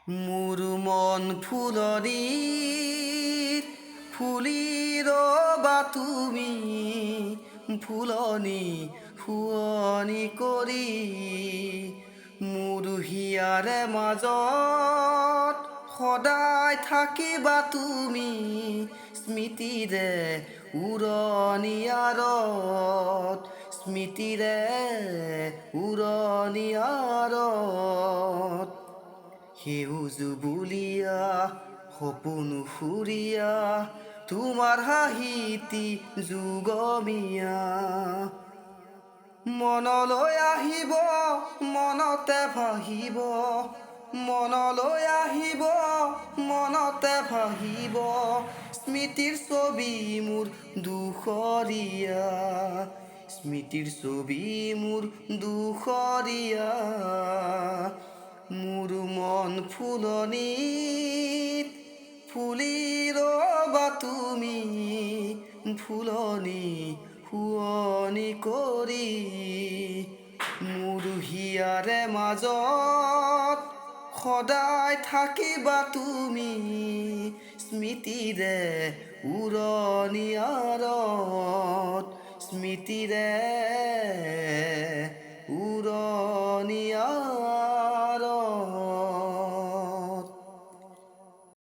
মোৰ মন ফুলনিৰ ফুলি ৰবা তুমি ফুলনি শুৱনি কৰি মোৰ হিয়াৰে মাজত সদায় থাকিবা তুমি স্মৃতিৰে উৰণিয়াৰত স্মৃতিৰে উৰণিয়াৰত সেউজ বুলিয়া সপোন ফুৰিয়া তোমাৰ হাঁহিতি যুগমীয়া মনলৈ আহিব মনতে ভাহিব মনলৈ আহিব মনতে ভাহিব স্মৃতিৰ ছবি মোৰ দুখৰীয়া স্মৃতিৰ ছবি মোৰ দুখৰীয়া মোৰ মন ফুলনিত ফুলি ৰবা তুমি ফুলনি শুৱনি কৰি মোৰ হিয়াৰে মাজত সদায় থাকিবা তুমি স্মৃতিৰে উৰণিয়াৰত স্মৃতিৰে উৰণিয়াৰত